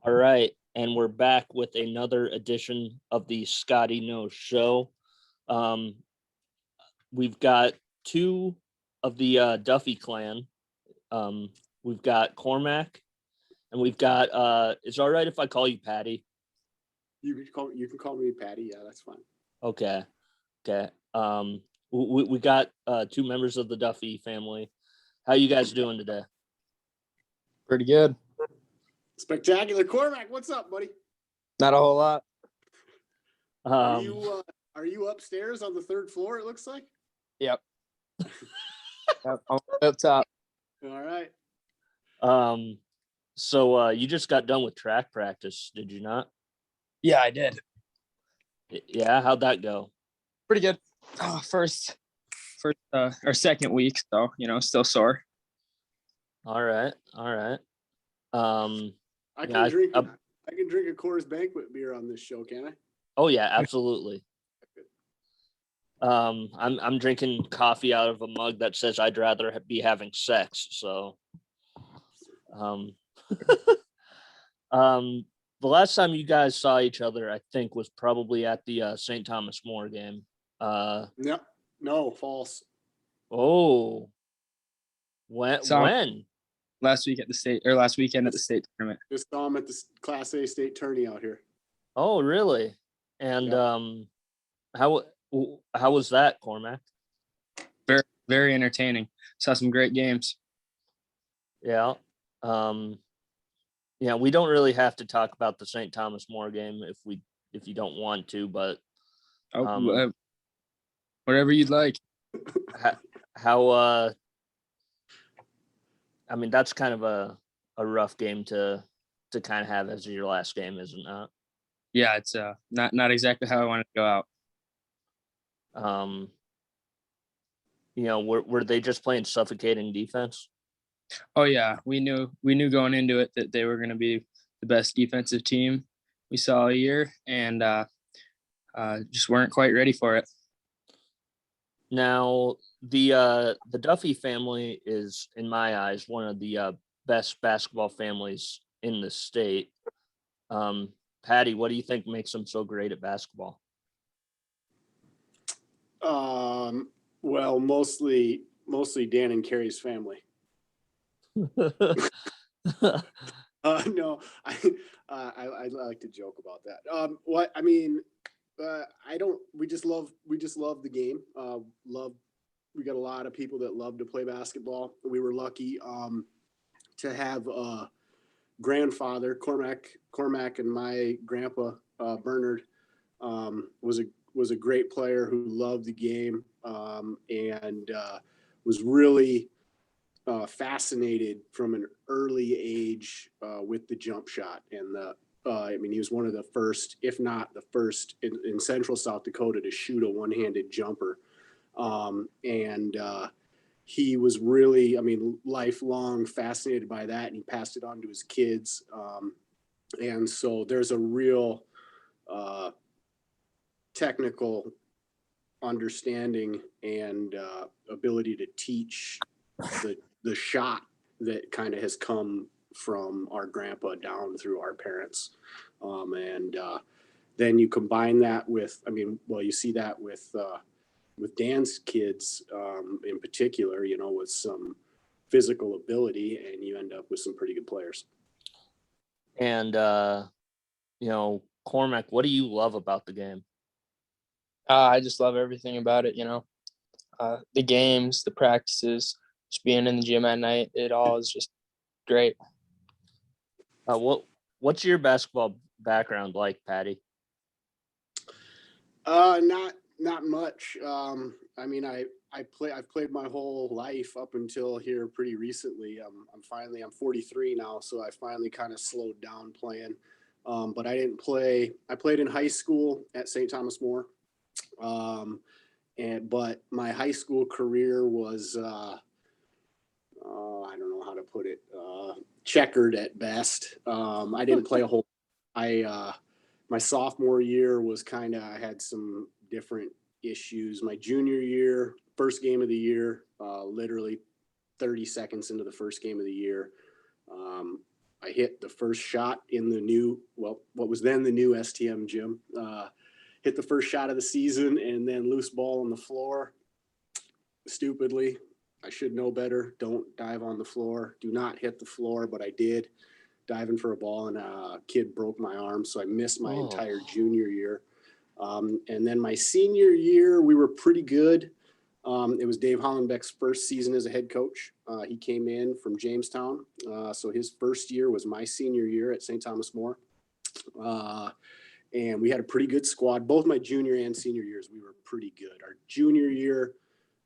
All right, and we're back with another edition of the Scotty Knows Show. Um, we've got two of the Duffy clan. We've got Cormac, and we've got. It's all right if I call you Patty. You can call me Patty. Yeah, that's fine. Okay. We got two members of the Duffy family. How you guys doing today? Pretty good. Spectacular. Cormac, what's up, buddy? Not a whole lot. Are you upstairs on the third floor, it looks like? Yep. Yep, I'm up top. All right. So you just got done with track practice, did you not? Yeah, I did. Yeah, how'd that go? Pretty good. First or second week, so still sore. All right. I can drink a Coors Banquet beer on this show, can I? Oh yeah, absolutely. I'm drinking coffee out of a mug that says I'd rather be having sex. So, the last time you guys saw each other, I think, was probably at the St. Thomas More game. Yep. No, false. Oh, when? Last weekend at the state tournament. Just saw him at the Class A state tourney out here. Oh, really? And yep. How was that, Cormac? Very, very entertaining. Saw some great games. Yeah. Yeah, we don't really have to talk about the St. Thomas More game if you don't want to, but whatever you'd like. How I mean, that's kind of a rough game to kind of have as your last game, isn't it? Yeah, it's not exactly how I wanted to go out. Were they just playing suffocating defense? Oh yeah, we knew going into it that they were going to be the best defensive team we saw all year, and just weren't quite ready for it. Now, the Duffy family is, in my eyes, one of the best basketball families in the state. Patty, what do you think makes them so great at basketball? Well, mostly Dan and Carrie's family. No, I like to joke about that. We just love the game. We got a lot of people that love to play basketball. We were lucky to have a grandfather, Cormac, and my grandpa Bernard was a great player who loved the game and was really fascinated from an early age with the jump shot. And he was one of the first, if not the first, in central South Dakota to shoot a one-handed jumper. He was really, lifelong fascinated by that, and he passed it on to his kids. And so there's a real technical understanding and ability to teach the shot that kind of has come from our grandpa down through our parents. Then you combine that with, you see that with Dan's kids in particular, with some physical ability, and you end up with some pretty good players. And, Cormac, what do you love about the game? I just love everything about it, the games, the practices, just being in the gym at night. It all is just great. What's your basketball background like, Patty? Not much. I've played my whole life up until here pretty recently. I'm 43 now, so I finally kind of slowed down playing. But I didn't play. I played in high school at St. Thomas More. But my high school career was I don't know how to put it, checkered at best. I didn't play a whole. My sophomore year was I had some different issues. My junior year, first game of the year, literally 30 seconds into the first game of the year, I hit the first shot in the new, what was then the new STM gym. Hit the first shot of the season and then loose ball on the floor. Stupidly, I should know better. Don't dive on the floor. Do not hit the floor, but I did, diving for a ball, and a kid broke my arm, so I missed my entire junior year. And then my senior year, we were pretty good. It was Dave Hollenbeck's first season as a head coach. He came in from Jamestown. So his first year was my senior year at St. Thomas More. And we had a pretty good squad. Both my junior and senior years, we were pretty good. Our junior year,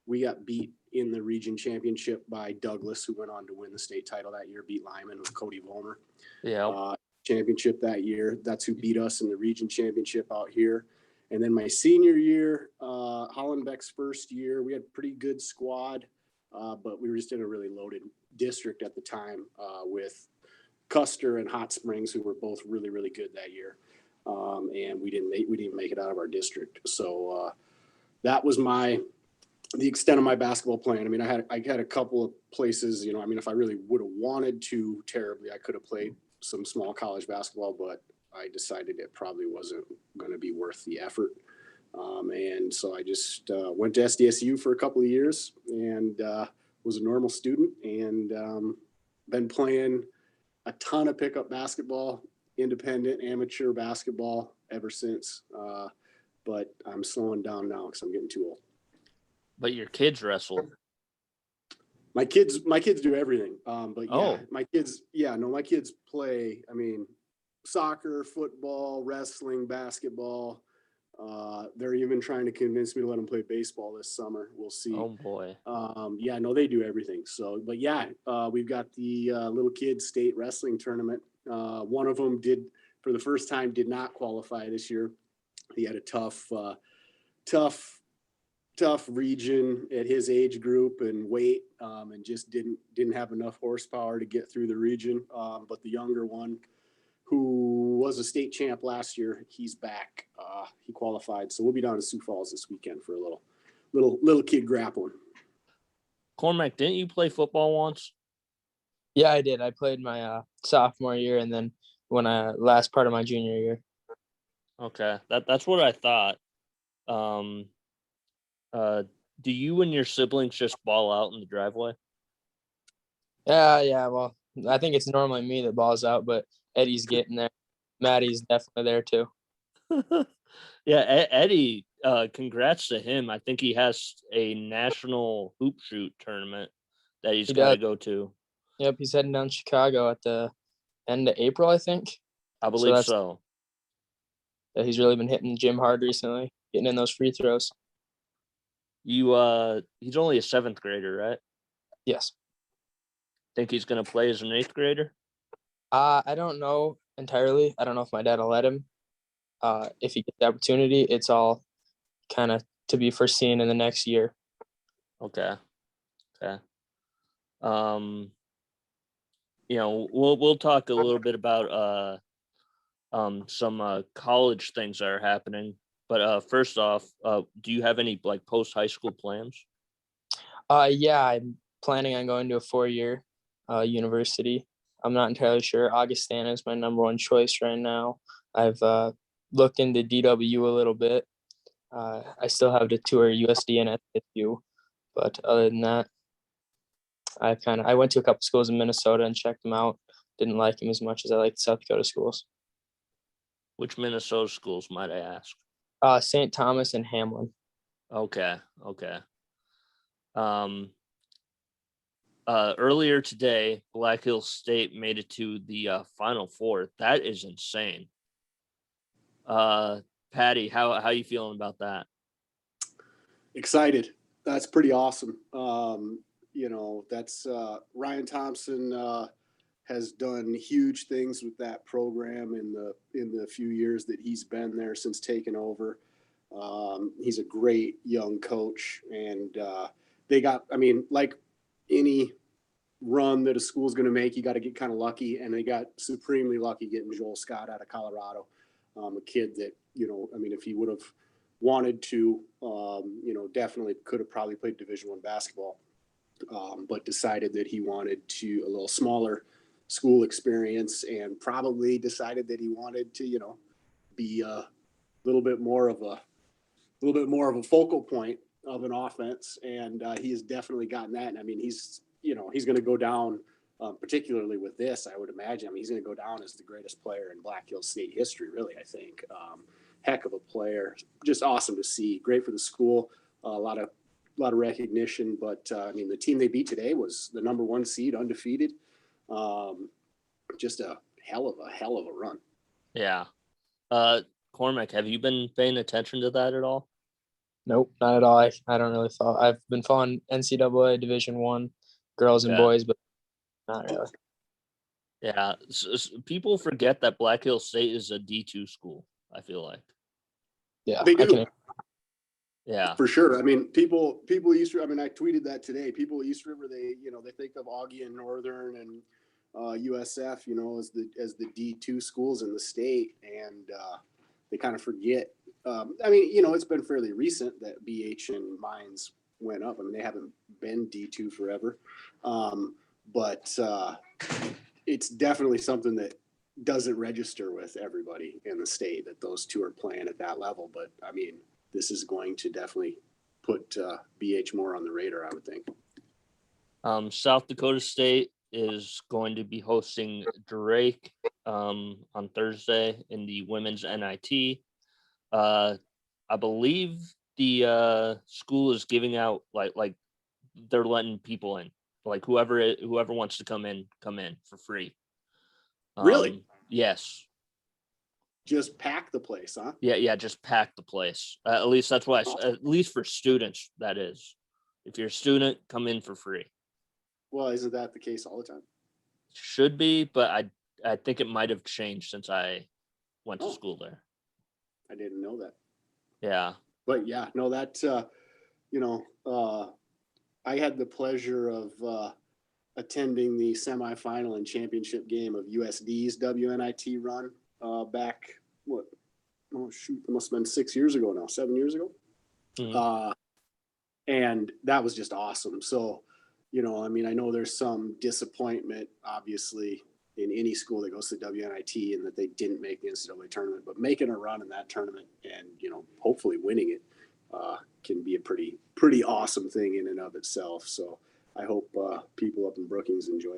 we got beat in the region championship by Douglas, who went on to win the state title that year, beat Lyman with Cody Vollmer. Yeah. Championship that year. That's who beat us in the region championship out here. And then my senior year, Hollenbeck's first year, we had a pretty good squad, but we were just in a really loaded district at the time with Custer and Hot Springs, who were both really, really good that year. And we didn't make it out of our district. So that was the extent of my basketball playing. I mean, I had a couple of places, you know, I mean, if I really would have wanted to terribly, I could have played some small college basketball, but I decided it probably wasn't going to be worth the effort. And so I just went to SDSU for a couple of years and was a normal student, and been playing a ton of pickup basketball, independent amateur basketball ever since. But I'm slowing down now because I'm getting too old. But your kids wrestle. My kids do everything. But yeah, my kids play, I mean, soccer, football, wrestling, basketball. They're even trying to convince me to let them play baseball this summer. We'll see. Oh boy. Yeah, no, they do everything. So, but yeah, we've got the little kids state wrestling tournament. One of them for the first time, did not qualify this year. He had a tough region at his age group and weight, and just didn't have enough horsepower to get through the region. But the younger one, who was a state champ last year, he's back. He qualified, so we'll be down in Sioux Falls this weekend for a little kid grappling. Cormac, didn't you play football once? Yeah, I did. I played my sophomore year and then last part of my junior year. Okay, that's what I thought. Do you and your siblings just ball out in the driveway? Yeah. Well, I think it's normally me that balls out, but Eddie's getting there. Maddie's definitely there too. Yeah, Eddie, congrats to him. I think he has a national hoop shoot tournament that he's got to go to. Yep, he's heading down to Chicago at the end of April, I think. I believe so. Yeah, he's really been hitting the gym hard recently, getting in those free throws. He's only a 7th grader, right? Yes. Think he's going to play as an 8th grader? I don't know entirely. I don't know if my dad will let him. If he gets the opportunity, it's all kind of to be foreseen in the next year. Okay. You know, we'll talk a little bit about some college things that are happening. But first off, do you have any like post high school plans? Yeah, I'm planning on going to a 4-year university. I'm not entirely sure. Augustana is my number one choice right now. I've looked into DW a little bit. I still have to tour USD and SSU, but other than that, I went to a couple schools in Minnesota and checked them out. Didn't like them as much as I liked South Dakota schools. Which Minnesota schools, might I ask? St. Thomas and Hamlin. Okay. Earlier today, Black Hills State made it to the Final Four. That is insane. Patty, how you feeling about that? Excited. That's pretty awesome. You know, that's Ryan Thompson has done huge things with that program in the few years that he's been there since taking over. He's a great young coach, and they got, I mean, like any run that a school's going to make, you got to get kind of lucky, and they got supremely lucky getting Joel Scott out of Colorado, a kid that, you know, I mean, if he would have wanted to, you know, definitely could have probably played Division I basketball, but decided that he wanted to a little smaller school experience, and probably decided that he wanted to, be a little bit more of a focal point of an offense. And he has definitely gotten that. And I mean, he's going to go down, particularly with this, I would imagine. I mean, he's going to go down as the greatest player in Black Hills State history, really, I think. Heck of a player. Just awesome to see. Great for the school. A lot of recognition. But, I mean, the team they beat today was the number 1 seed, undefeated. Just a hell of a run. Yeah. Cormac, have you been paying attention to that at all? Nope, not at all. I don't really follow. I've been following NCAA Division I, girls and Okay. boys, but not really. Yeah. People forget that Black Hills State is a D2 school, I feel like. Yeah, They do. Yeah. For sure. I mean, people East. I mean, I tweeted that today. People East River, they think of Augie and Northern and USF, as the D2 schools in the state, and they kind of forget. I mean, it's been fairly recent that BH and Mines went up. I mean, they haven't been D2 forever, but it's definitely something that doesn't register with everybody in the state that those two are playing at that level. But I mean, this is going to definitely put BH more on the radar, I would think. South Dakota State is going to be hosting Drake on Thursday in the women's NIT. I believe the school is giving out like they're letting people in, like whoever wants to come in for free. Really? Yes. Just pack the place, huh? Yeah, just pack the place. At least that's why. At least for students, that is. If you're a student, come in for free. Well, isn't that the case all the time? Should be, but I think it might have changed since I went to school there. I didn't know that. Yeah. But yeah, no, that I had the pleasure of attending the semifinal and championship game of USD's WNIT run back, it must have been 7 years ago. Mm-hmm. And that was just awesome. So, I mean, I know there's some disappointment, obviously, in any school that goes to WNIT and that they didn't make the NCAA tournament, but making a run in that tournament and, hopefully winning it can be a pretty awesome thing in and of itself. So I hope people up in Brookings enjoy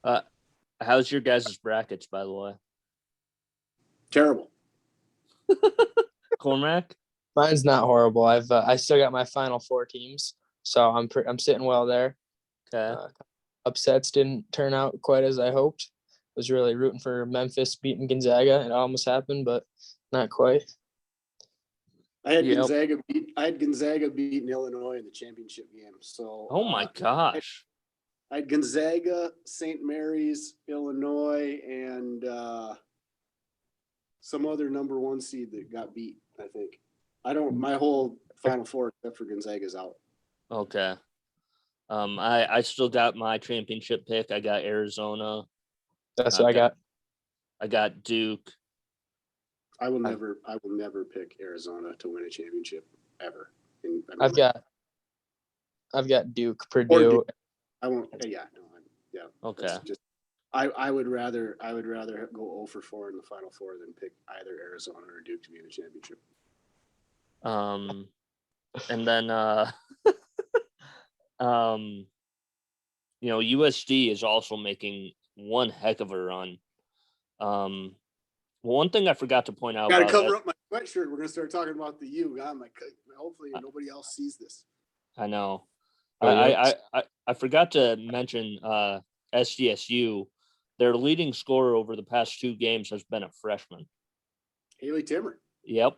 that. How's your guys' brackets, by the way? Terrible. Cormac? Mine's not horrible. I still got my final 4 teams, so I'm sitting well there. Okay. Upsets didn't turn out quite as I hoped. Was really rooting for Memphis beating Gonzaga. It almost happened, but not quite. I had Gonzaga beating Illinois in the championship game. So oh my gosh. I had Gonzaga, St. Mary's, Illinois, and some other number 1 seed that got beat, I think. My whole Final Four except for Gonzaga's out. Okay. I still got my championship pick. I got Arizona. That's what I got. I got Duke. I will never pick Arizona to win a championship ever. I've got Duke, Purdue. I won't. Yeah. Okay. I would rather go 0 for 4 in the Final Four than pick either Arizona or Duke to be in the championship. And then USD is also making one heck of a run. One thing I forgot to point out. Got to cover up my sweatshirt. We're gonna start talking about the U. Hopefully nobody else sees this. I know. I forgot to mention SDSU. Their leading scorer over the past 2 games has been a freshman. Haley Timmer. Yep.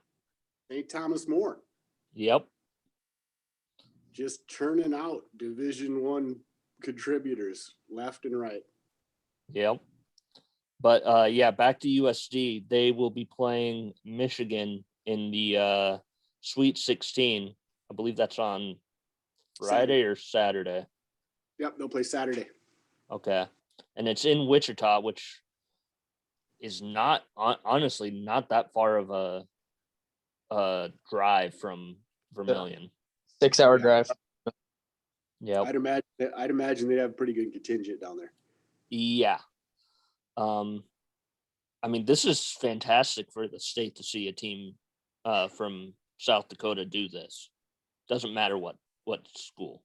St. Thomas More. Yep. Just churning out Division I contributors left and right. Yep. But back to USD. They will be playing Michigan in the Sweet 16. I believe that's on Friday or Saturday. Yep, they'll play Saturday. Okay. And it's in Wichita, which is not honestly not that far of a drive from Vermilion. 6-hour drive. Yeah. I'd imagine they'd have a pretty good contingent down there. Yeah. I mean, this is fantastic for the state to see a team from South Dakota do this. Doesn't matter what school.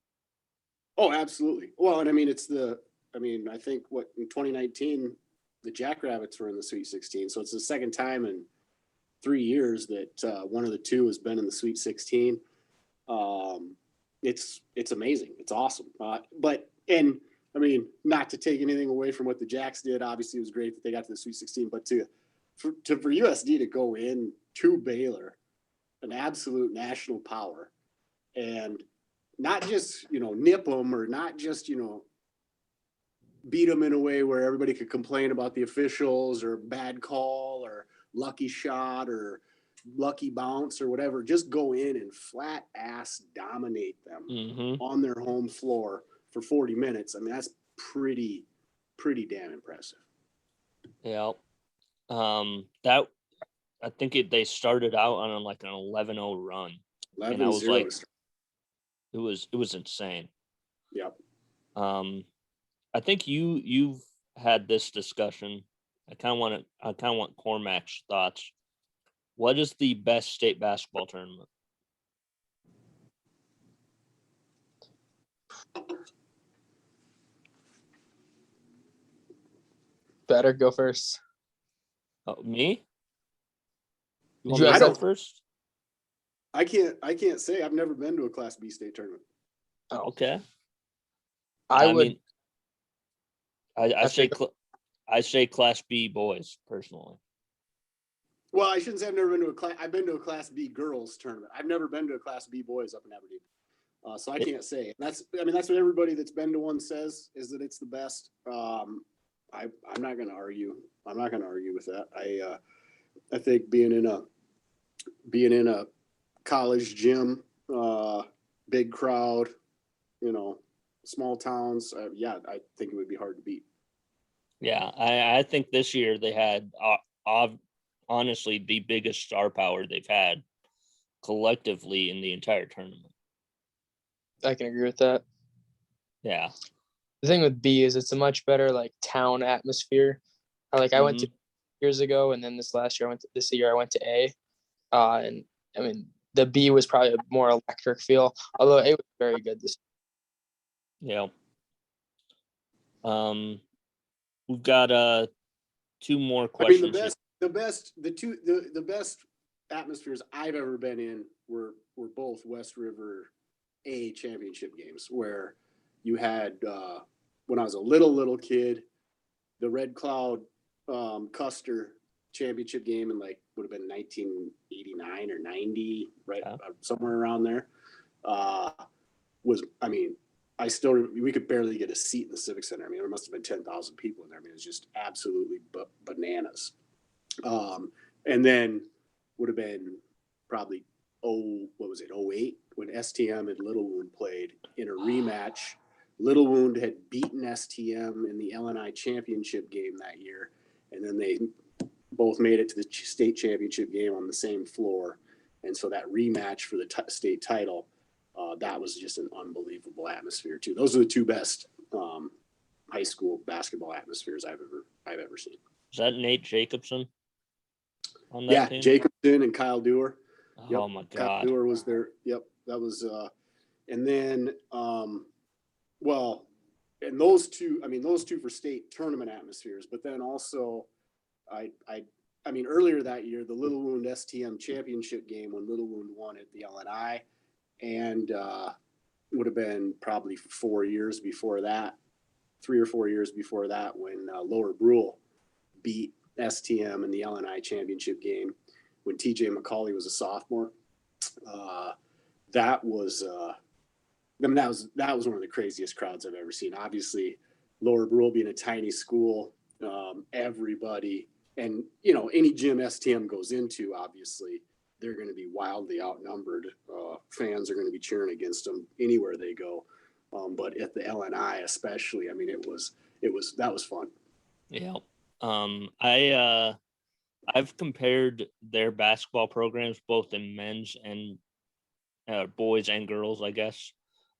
Oh, absolutely. Well, and I mean, I think in 2019, the Jackrabbits were in the Sweet 16. So it's the second time in 3 years that one of the two has been in the Sweet 16. It's amazing. It's awesome. I mean, not to take anything away from what the Jacks did. Obviously, it was great that they got to the Sweet 16, but for USD to go in to Baylor, an absolute national power, and not just nip them, or not just beat them in a way where everybody could complain about the officials or bad call or lucky shot or lucky bounce or whatever. Just go in and flat ass dominate them on their home floor for 40 minutes. I mean, that's pretty damn impressive. Yeah. That I think they started out on like an 11-0 run. 11-0. And I was like, it was insane. Yep. I think you've had this discussion. I kind of want Cormac's thoughts. What is the best state basketball tournament? Better go first. Oh, me? You Did want you me to ask go first? I can't say. I've never been to a Class B state tournament. Oh, Okay. I would. mean, I say Class B boys personally. Well, I shouldn't say I've never been to a class. I've been to a Class B girls tournament. I've never been to a Class B boys up in Aberdeen. So I can't say. That's what everybody that's been to one says, is that it's the best. I'm not going to argue. I'm not going to argue with that. I think being in a college gym, big crowd, small towns. I think it would be hard to beat. Yeah, I think this year they had honestly the biggest star power they've had collectively in the entire tournament. I can agree with that. Yeah. The thing with B is it's a much better like town atmosphere. I went to years ago, and then this year I went to A, and I mean the B was probably a more electric feel, although A was very good this Yeah. We've got two more questions. I mean, the best atmospheres I've ever been in were both West River A championship games, where you had when I was a little kid, the Red Cloud Custer championship game in would have been 1989 or 90, right? Yeah. Somewhere around there. We could barely get a seat in the Civic Center. I mean, there must have been 10,000 people in there. I mean, it was just absolutely bananas. And then would have been probably 08 when STM and Little Wound played in a rematch. Little Wound had beaten STM in the LNI championship game that year, and then they both made it to the state championship game on the same floor. And so that rematch for the state title, that was just an unbelievable atmosphere too. Those are the two best high school basketball atmospheres I've ever seen. Is that Nate Jacobson on that team? Jacobson and Kyle Dewar. Oh my God. Kyle Dewar was there. Yep. That was and then and those two for state tournament atmospheres, but then also I mean earlier that year, the Little Wound STM championship game when Little Wound won at the LNI, and would have been probably 4 years before that, 3 or 4 years before that, when Lower Brule beat STM in the LNI championship game when TJ McCauley was a sophomore. That was one of the craziest crowds I've ever seen. Obviously, Lower Brule being a tiny school, everybody, and any gym STM goes into, obviously they're going to be wildly outnumbered. Fans are going to be cheering against them anywhere they go. But at the LNI especially, I mean, that was fun. Yeah. I've compared their basketball programs, both in men's and boys and girls, I guess,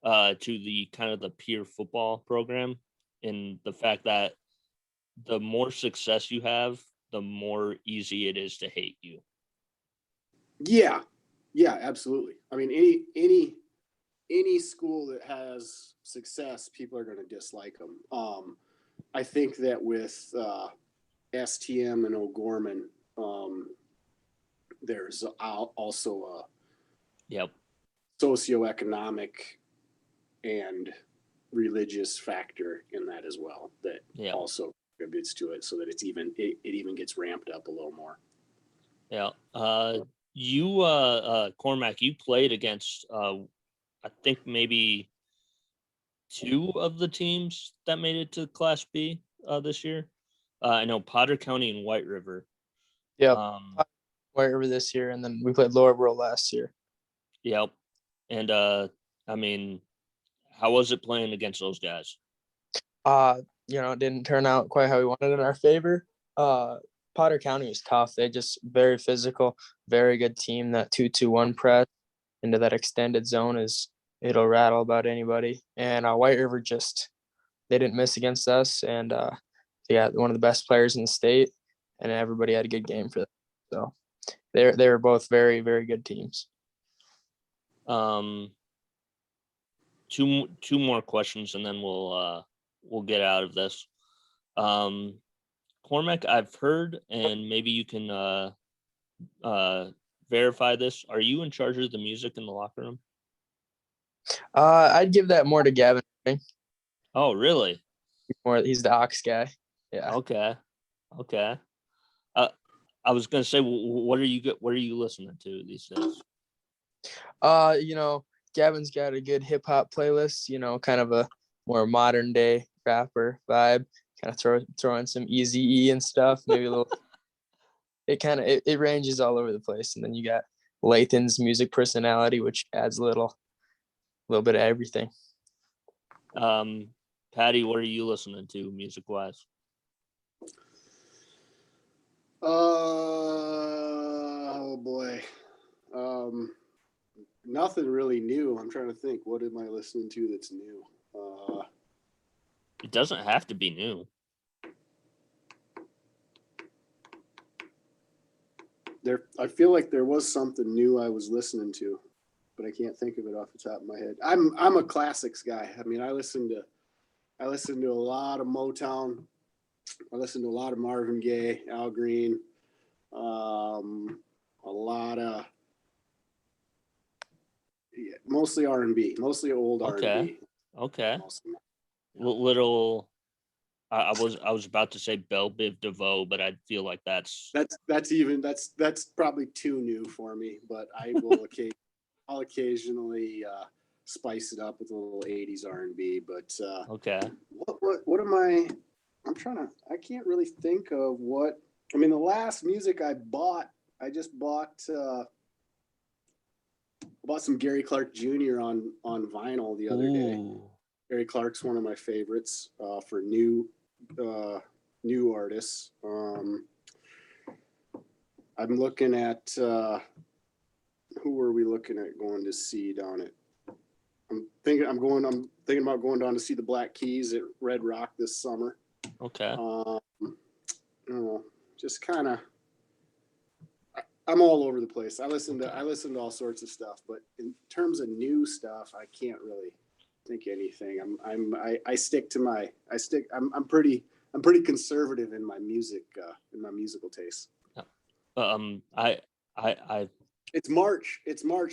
to the kind of the peer football program, in the fact that the more success you have, the more easy it is to hate you. Yeah, absolutely. I mean, any school that has success, people are going to dislike them. I think that with STM and O'Gorman, there's also a Yep. socioeconomic and religious factor in that as well that Yeah. also contributes to it, so that it even gets ramped up a little more. Yeah. You Cormac, you played against I think maybe two of the teams that made it to Class B this year. I know Potter County and White River. Yep. Um, White River this year, and then we played Lower Borough last year. yep. And I mean, how was it playing against those guys? It didn't turn out quite how we wanted in our favor. Potter County was tough. They just very physical, very good team. That 2-2-1 press into that extended zone it'll rattle about anybody. And White River they didn't miss against us, and they got one of the best players in the state, and everybody had a good game for them. So they were both very, very good teams. Two more questions, and then we'll get out of this. Cormac, I've heard, and maybe you can verify this. Are you in charge of the music in the locker room? I'd give that more to Gavin. Oh, really? He's the aux guy. Yeah. Okay. I was gonna say, what are you listening to these days? Gavin's got a good hip hop playlist. Kind of a more modern day rapper vibe. Kind of throw in some Eazy-E and stuff. Maybe a little. It ranges all over the place, and then you got Lathan's music personality, which adds a little bit of everything. Patty, what are you listening to music wise? Oh boy. Nothing really new. I'm trying to think. What am I listening to that's new? It doesn't have to be new. I feel like there was something new I was listening to, but I can't think of it off the top of my head. I'm a classics guy. I mean, I listen to a lot of Motown. I listen to a lot of Marvin Gaye, Al Green, a lot of mostly R&B, mostly old R&B. Okay. Little. I was about to say Belle Biv DeVoe, but I feel like that's probably too new for me. But I'll occasionally spice it up with a little 80s R&B. But okay. What am I? I can't really think of what. I mean, the last music I just bought some Gary Clark Jr. on vinyl the other day. Gary Clark's one of my favorites for new artists. I'm looking at who were we looking at going to see down at? I'm thinking about going down to see the Black Keys at Red Rock this summer. Okay. Just kind of. I'm all over the place. I listen to all sorts of stuff, but in terms of new stuff, I can't really think anything. I'm pretty conservative in my music, in my musical taste. It's March,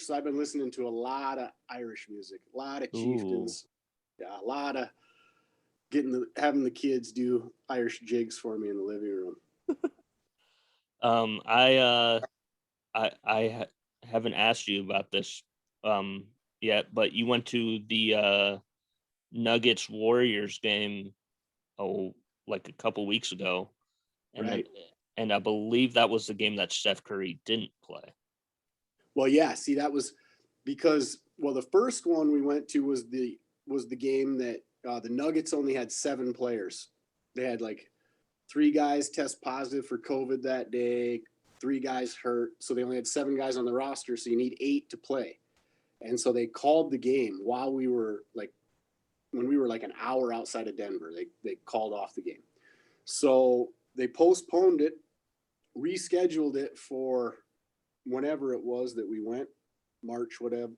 so I've been listening to a lot of Irish music, a lot of chieftains. Yeah, a lot of having the kids do Irish jigs for me in the living room. I haven't asked you about this yet, but you went to the Nuggets Warriors game like a couple weeks ago, and right. And I believe that was the game that Steph Curry didn't play. Well, yeah. See, that was because the first one we went to was the game that the Nuggets only had 7 players. They had like 3 guys test positive for COVID that day, 3 guys hurt, so they only had 7 guys on the roster. So you need 8 to play, and so they called the game while when we were like an hour outside of Denver. They called off the game. So they postponed it, rescheduled it for whenever it was that we went, March, whatever,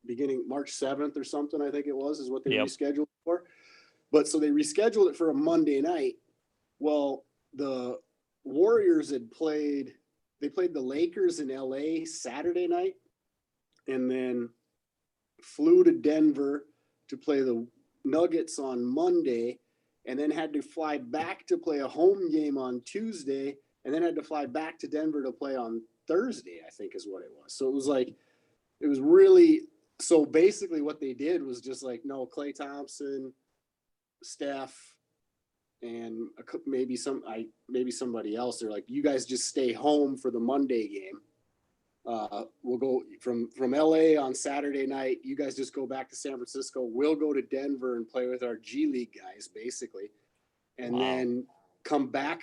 beginning March 7th or something, I think it was, is what they Yep. rescheduled for. But so they rescheduled it for a Monday night. Well, the Warriors they played the Lakers in LA Saturday night, and then flew to Denver to play the Nuggets on Monday, and then had to fly back to play a home game on Tuesday, and then had to fly back to Denver to play on Thursday, I think is what it was. So it was really, so basically what they did was just like, no, Klay Thompson, Steph, and maybe somebody else. They're like, you guys just stay home for the Monday game. We'll go from LA on Saturday night. You guys just go back to San Francisco. We'll go to Denver and play with our G League guys, basically, and then come back.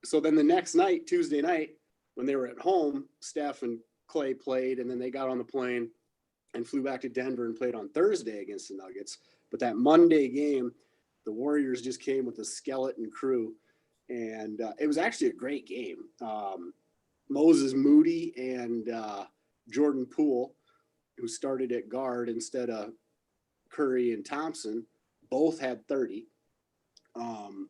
So then the next night, Tuesday night, when they were at home, Steph and Klay played, and then they got on the plane and flew back to Denver and played on Thursday against the Nuggets. But that Monday game, the Warriors just came with a skeleton crew, and it was actually a great game. Moses Moody and Jordan Poole, who started at guard instead of Curry and Thompson, both had 30.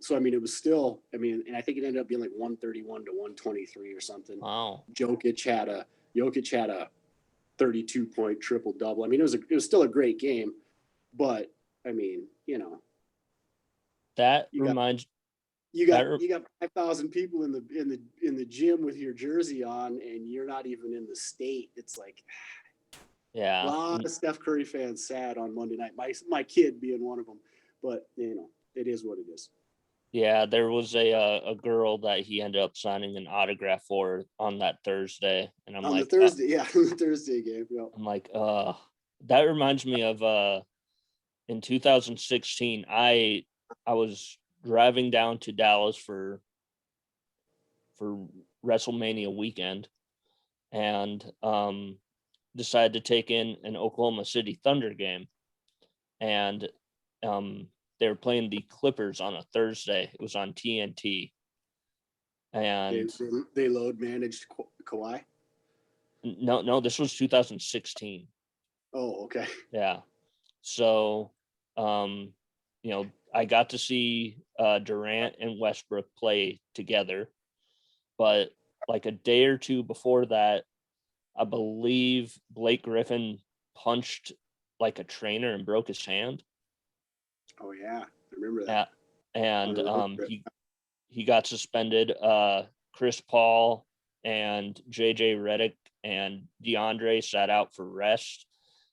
So, I mean, it was still, I mean, and I think it ended up being like 131 to 123 or something. Wow. Jokic had a 32-point triple double. I mean, it was still a great game, but I mean, you know, That You got- reminds you That got 5,000 people in the gym with your jersey on, and you're not even in the state. It's like a yeah. lot of Steph Curry fans sad on Monday night. My kid being one of them, but you know, it is what it is. Yeah, there was a girl that he ended up signing an autograph for on that Thursday, and I'm On like, the Thursday, on the Thursday game. Yeah. I'm like, that reminds me of in 2016, I was driving down to Dallas for WrestleMania weekend, and decided to take in an Oklahoma City Thunder game, and they were playing the Clippers on a Thursday. It was on TNT, and They load managed Kawhi. no, this was 2016. Oh, okay. Yeah. So, I got to see Durant and Westbrook play together, but like a day or two before that, I believe Blake Griffin punched like a trainer and broke his hand. Oh yeah, I remember that. And I remember it. he got suspended. Chris Paul and JJ Redick and DeAndre sat out for rest.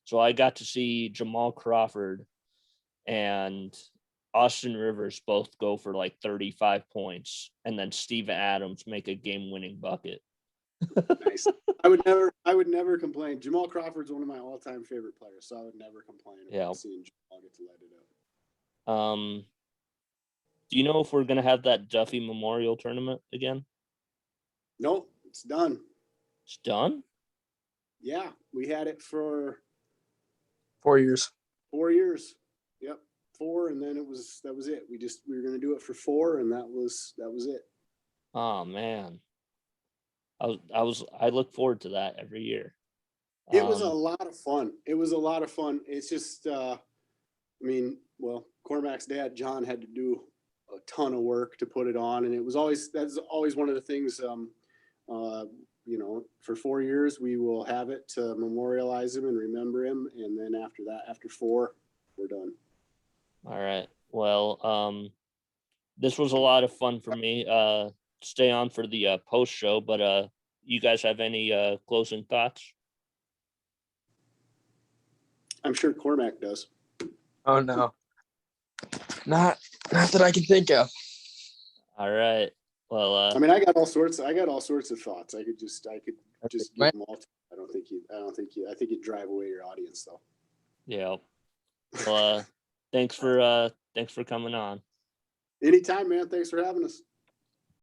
So I got to see Jamal Crawford and Austin Rivers both go for like 35 points, and then Steven Adams make a game-winning bucket. Nice. I would never complain. Jamal Crawford's one of my all-time favorite players, so I would never complain about seeing Jamal get to light it up. Do you know if we're gonna have that Duffy Memorial Tournament again? Nope, it's done. It's done? Yeah, we had it for 4 years. 4 years. Yep, 4, and then that was it. We were gonna do it for 4, and that was it. Oh man. I look forward to that every year. It was a lot of fun. It's just I mean, well, Cormac's dad, John, had to do a ton of work to put it on, and that's always one of the things for 4 years we will have it to memorialize him and remember him, and then after that, after 4, we're done. All right. Well, this was a lot of fun for me. Stay on for the post show, but you guys have any closing thoughts? I'm sure Cormac does. Oh no, not that I can think of. All right. Well, I mean, I got all sorts of thoughts. I could just give them all. I think you'd drive away your audience though. yeah. Well, thanks for coming on. Anytime, man. Thanks for having us.